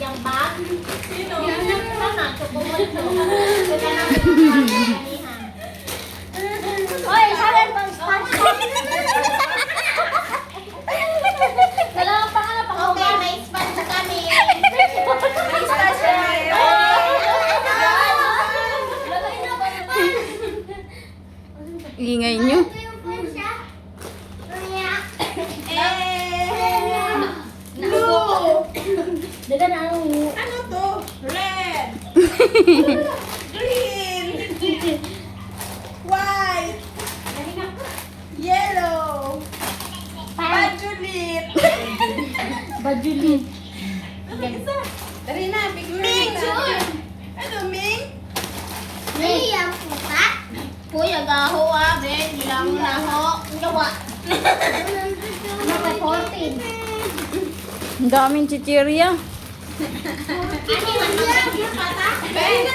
yung bag. Sino? Sana, chocolate to. Kaya namin kanina. Hoy, sabi pang SpongeBob. Dalawang pangalan pang okay, may sponge kami. May sponge kami. Lagay na ba naman? Ingay nyo. Blue! Daga na ang Ano to? Red! Green! White! Yellow! Pajulit! Bajulit. Ano isa? Tari na, figure Pink! natin. Ano, Ming? May ang puta. Kuya gaho Ben. Ilang na ho. Gawa. Naka 14. Ang daming chichirya. Ano man yan? Pata? Ben!